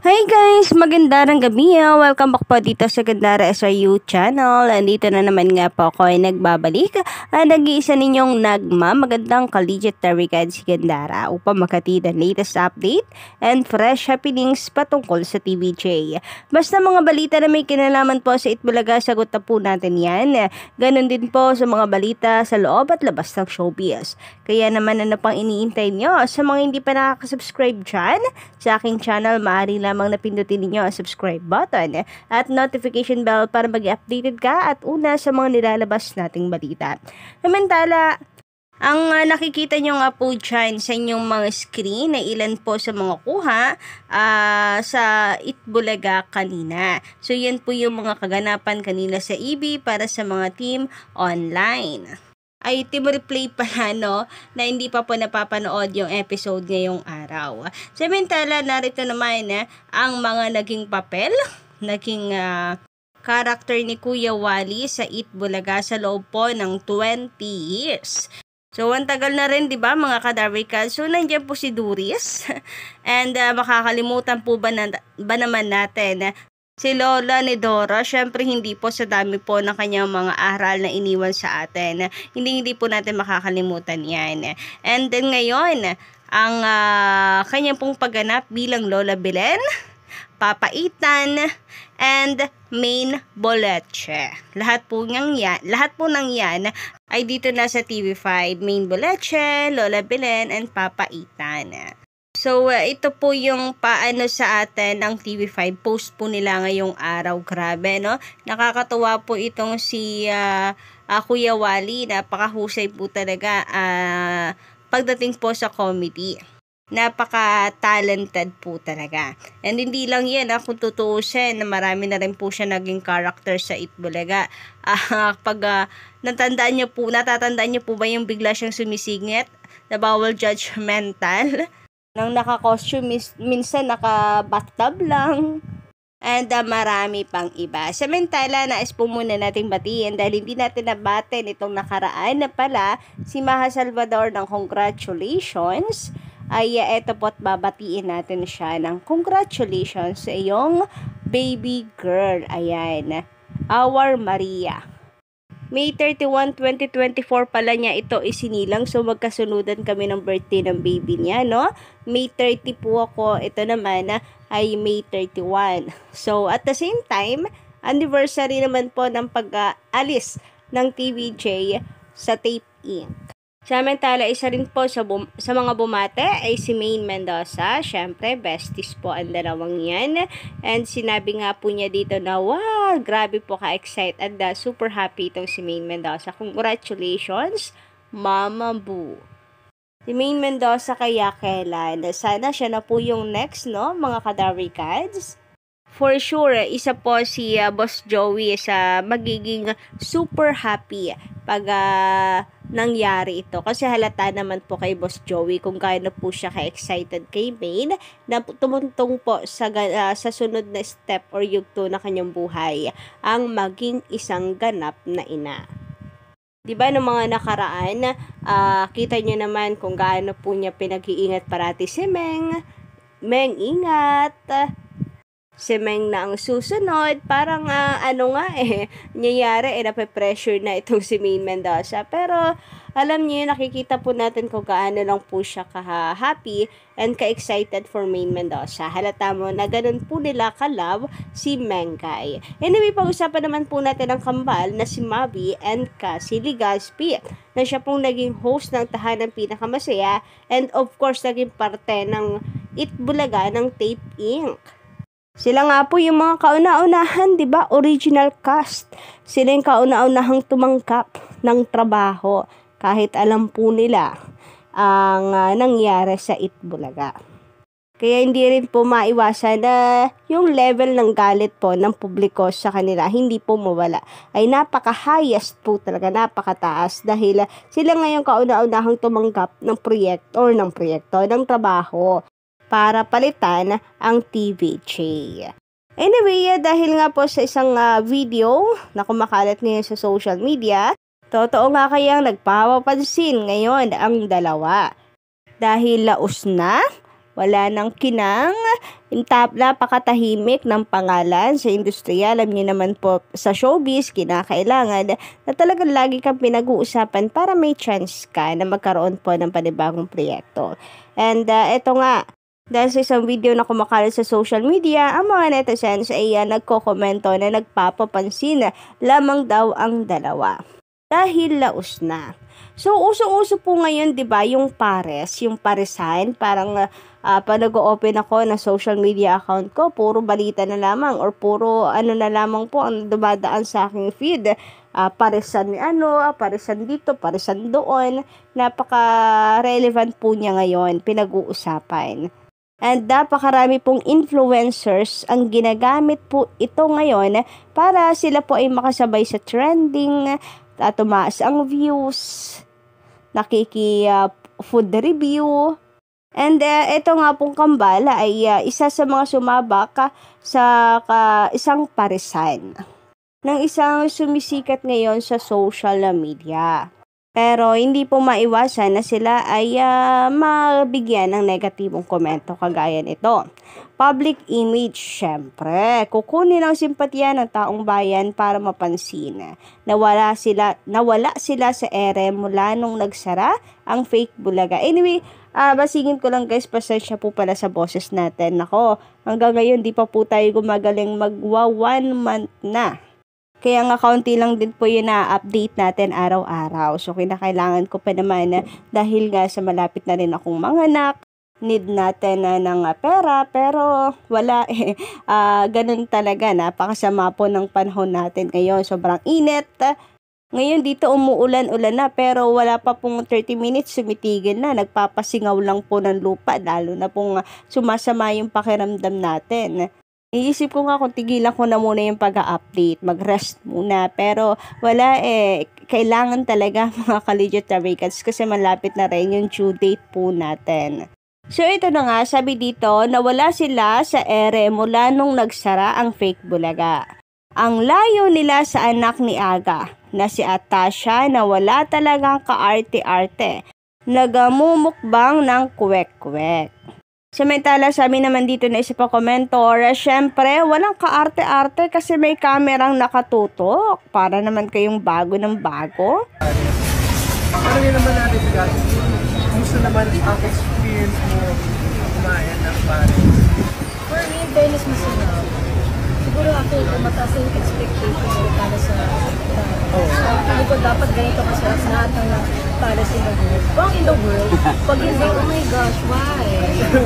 Hi guys! Magandang gabi. Welcome back po dito sa Gandara SRU channel. Andito na naman nga po ako ay nagbabalik. Nag-iisa ninyong nagma magandang collegiate tarikad si Gandara upang makatid ang latest update and fresh happenings patungkol sa TVJ. Basta mga balita na may kinalaman po sa Itbulaga, sagot na po natin yan. Ganon din po sa mga balita sa loob at labas ng showbiz. Kaya naman ano pang iniintay nyo? Sa mga hindi pa nakaka-subscribe dyan sa aking channel, maaari lamang napindutin ninyo ang subscribe button at notification bell para mag-updated ka at una sa mga nilalabas nating balita. Samantala, ang nakikita nyo nga po dyan sa inyong mga screen na ilan po sa mga kuha sa Itbulaga kanina. So yan po yung mga kaganapan kanina sa EB para sa mga team online. Ay team replay pala na hindi pa po napapanood yung episode ngayong araw. Samantala, narito naman ang mga naging papel, naging character ni Kuya Wally sa Itbulaga sa loob po ng 20 years. So, ang tagal na rin, di ba, mga kadarwikal? So, nandiyan po si Duris. And makakalimutan po ba naman natin si Lola ni Dora? Syempre hindi po sa dami po ng kanyang mga aral na iniwan sa atin. Hindi po natin makakalimutan yan. And then ngayon, ang kanyang pong pagganap bilang Lola Belen, Papa Ethan, and Main Boleche. Lahat po ng yan ay dito na sa TV5. Main Boleche, Lola Belen, and Papa Ethan. So, ito po yung paano sa atin ng TV5. Post po nila ngayong araw. Grabe, no? Nakakatuwa po itong si Kuya Wally. Napakahusay po talaga pagdating po sa comedy. Napaka-talented po talaga. And hindi lang yan, kung tutuusin, na marami na rin po siya naging character sa Itbulaga. Natatandaan niyo po ba yung bigla siyang sumisingit? Na bawal judgmental? Nang naka-costume, minsan naka-bathtub lang. And marami pang iba. Samantala, nais po muna nating batiin dahil hindi natin nabatin itong nakaraan na pala si Maha Salvador ng congratulations. Ay eto po't babatiin natin siya ng congratulations sa iyong baby girl. Ayan, our Maria. May 31, 2024 pala niya ito isinilang. So, magkasunudan kami ng birthday ng baby niya, no? May 30 po ako. Ito naman ay May 31. So, at the same time, anniversary naman po ng pag-alis ng TVJ sa Tape Inc. Samantala, isa rin po sa mga bumate ay si Main Mendoza. Syempre, besties po ang dalawang yan. And sinabi nga po niya dito na, wow, grabe po ka-excited at super happy itong si Main Mendoza. Congratulations, Mama Boo. Si Main Mendoza kaya kailan? Sana siya na po yung next, no, mga kadarikads? For sure, isa po si Boss Joey sa magiging super happy pag nangyari ito. Kasi halata naman po kay Boss Joey kung gaano po siya ka-excited kay Main na tumuntong po sa sunod na step or yugto na kanyang buhay, ang maging isang ganap na ina. Diba ng mga nakaraan, kita nyo naman kung gaano po niya pinag-iingat parati si Meng. Meng, ingat! Si Meng na ang susunod, parang nangyayari, nape-pressure na itong si Main Mendoza. Pero alam niyo, nakikita po natin kung gaano lang po siya ka-happy and ka-excited for Main Mendoza. Halata mo na ganun po nila ka-love si Mengay. Anyway, pag-usapan naman po natin ang kambal na si Mavi and si Ligaspi, na siya pong naging host ng Tahanang Pinakamasaya and of course, naging parte ng Itbulaga ng Tape Inc. Sila nga po yung mga kauna-unahan, di ba? Original cast. Sila yung kauna-unahang tumangkap ng trabaho kahit alam po nila ang nangyari sa Itbulaga. Kaya hindi rin po maiwasan na yung level ng galit po ng publiko sa kanila hindi po mawala. Ay napaka-highest po talaga, napakataas dahil sila ngayong kauna-unahang tumanggap ng proyekto ng trabaho para palitan ang TVJ. Anyway, dahil nga po sa isang video na kumakalat ngayon sa social media, totoo nga kayang nagpapapansin ngayon ang dalawa. Dahil laos na wala nang kinang, napakatahimik ng pangalan sa industriya. Alam niyo naman po sa showbiz, kinakailangan na talagang lagi kang pinag-uusapan para may chance ka na magkaroon po ng panibagong proyekto. And eto nga, dahil sa isang video na kumakalat sa social media, ang mga netizens ay nagkokomento na nagpapapansin lamang daw ang dalawa dahil laos na. So, uso-uso po ngayon, 'di ba, yung pares, yung paresan, parang pag nag-open ako ng social media account ko, puro balita na lamang or puro ano na lamang po ang dumadaan sa aking feed. Paresan ni paresan dito, paresan doon. Napaka-relevant po niya ngayon, pinag-uusapan. And napakarami pong influencers ang ginagamit po ito ngayon para sila po ay makasabay sa trending, tumaas ang views, food review. And ito nga pong kambala ay isa sa mga sumabak sa isang paresan ng isang sumisikat ngayon sa social media. Pero hindi po maiwasan na sila ay mabigyan ng negatibong komento kagaya nito. Public image, syempre. Kukunin ang simpatya ng taong bayan para mapansin. Nawala sila sa ere mula nung nagsara ang fake bulaga. Anyway, basingin ko lang guys, pasensya po pala sa boses natin. Nako, hanggang ngayon di pa po tayo gumagaling magwa 1 month na. Kaya nga kaunti lang din po yun na-update natin araw-araw. So, kinakailangan ko pa naman dahil nga sa malapit na rin akong manganak, need natin ng pera, pero wala ganun talaga, napakasama po ng panahon natin ngayon. Sobrang init. Ngayon dito umuulan-ulan na, pero wala pa pong 30 minutes, sumitigil na. Nagpapasingaw lang po ng lupa, lalo na pong sumasama yung pakiramdam natin. Iisip ko nga kung tigilan ko na muna yung pag-update, mag-rest muna. Pero wala kailangan talaga mga ka-legit Tarikats kasi malapit na rin yung due date po natin. So ito na nga, sabi dito, nawala sila sa ere mula nung nagsara ang fake bulaga. Ang layo nila sa anak ni Aga, na si Atasha na wala talagang kaarte-arte. Nagamumukbang ng kwek-kwek. Samantala, sabi naman dito na isa pa komentor, syempre, walang kaarte-arte kasi may kamerang nakatutok. Para naman kayong bago ng bago. Ano yun naman natin guys? Gusto naman ang experience mo kumain ng pares? For me, fairness masarap. Siguro ako, mataas yung expectation ko para sa Hindi ko dapat ganito masarap sa lahat ng pares in the world. Bang in the world? Pag hindi, oh my gosh, why?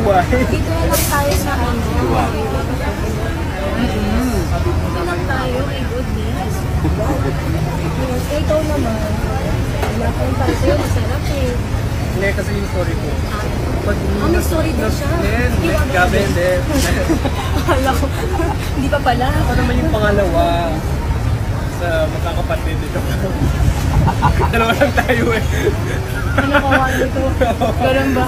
Why? Dito na lang tayo sa Dito lang tayo, my goodness. Ikaw naman, wala kang pares sa'yo, masarap eh. Hindi, kasi yung story ko. May story din siya. Hindi, gabi, hindi. Akala ko, hindi pa pala. Ako naman yung pangalawa sa magkakapatid dito. Dalawa lang tayo eh. Ano kawan ito? Ganun ba?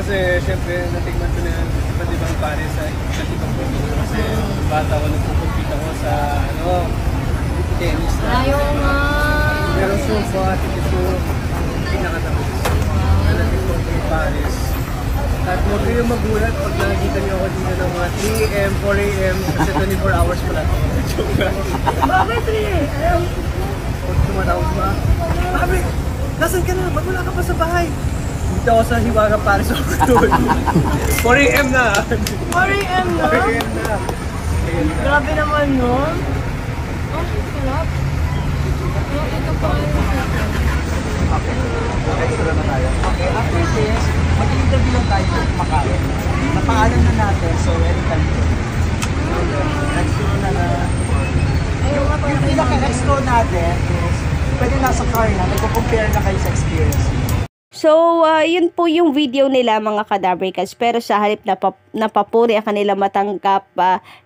Kasi syempre natikman ko na yung iba't ibang pares sa iba't ibang produto. Kasi bata ko nagpupumpit ako sa tennis na. Ayaw nga. Pero so far, ito pinakatapos. Natikman ko yung pares. At huwag kayong magulat pag nakikita niyo ako dito ng mga 3 AM, 4 AM kasi 24 hours pala. Joke lang. Bakit 3 AM? Huwag tumatawag ba? Sabi, nasan ka na? Ba't wala ka pa sa bahay? Dito ako sa Hiwaga Pares ako doon. 4 AM na! 4 AM na? 4 AM na! Grabe naman nun. Oh, sarap. Ito pa. Okay, extra na tayo. Okay, after this, mag-interview lang tayo kung makain. Napaalam na natin, so anytime ko. Extra na na. Yung pinaka-extra natin is, pwede nasa car na, nagko-compare na kayo sa experience. So, yun po yung video nila mga Kadabricans. Pero sa halip na papuri ang kanila matanggap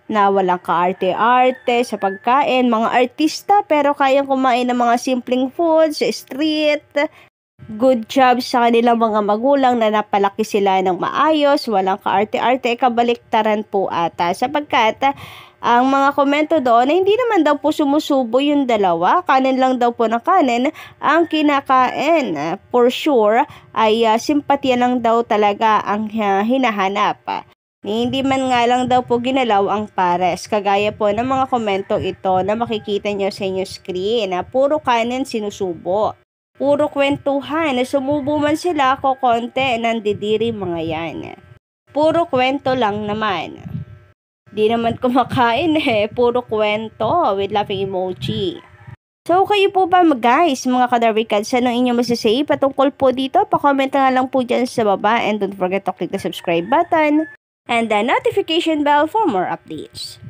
na walang kaarte-arte sa pagkain. Mga artista pero kayang kumain ng mga simpleng foods sa street. Good job sa kanilang mga magulang na napalaki sila ng maayos. Walang kaarte-arte. Kabaliktaran po ata. Sapagkat Ang mga komento doon ay hindi naman daw po sumusubo yung dalawa. Kanin lang daw po na kanin ang kinakain. For sure ay simpatya lang daw talaga ang hinahanap. Hindi man nga lang daw po ginalaw ang pares. Kagaya po ng mga komento ito na makikita nyo sa inyong screen. Puro kanin sinusubo. Puro kwentuhan. Sumubo man sila ko konti ng didiri mga yan. Puro kwento lang naman. Di naman kumakain puro kwento with laughing emoji. So kayo po ba guys, mga kadarwikads, ano inyong masasay patungkol po dito? Pa-comment nga lang po dyan sa baba and don't forget to click the subscribe button and the notification bell for more updates.